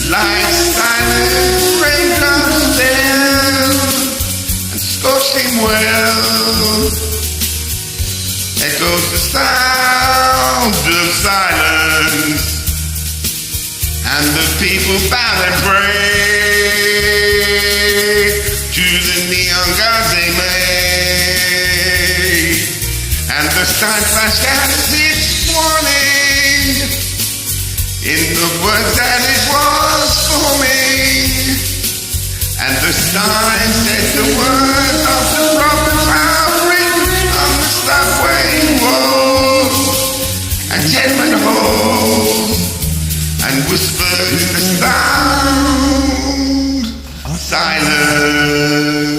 Like silent raindrops down and scorching well echoes the sound of silence, and the people bow and pray to the neon gods they made, and the sun flashed out its warning in the words that it was forming, and the sign said the words of the prophets are written on the subway walls and tenement halls, and whispered in the sound of silence.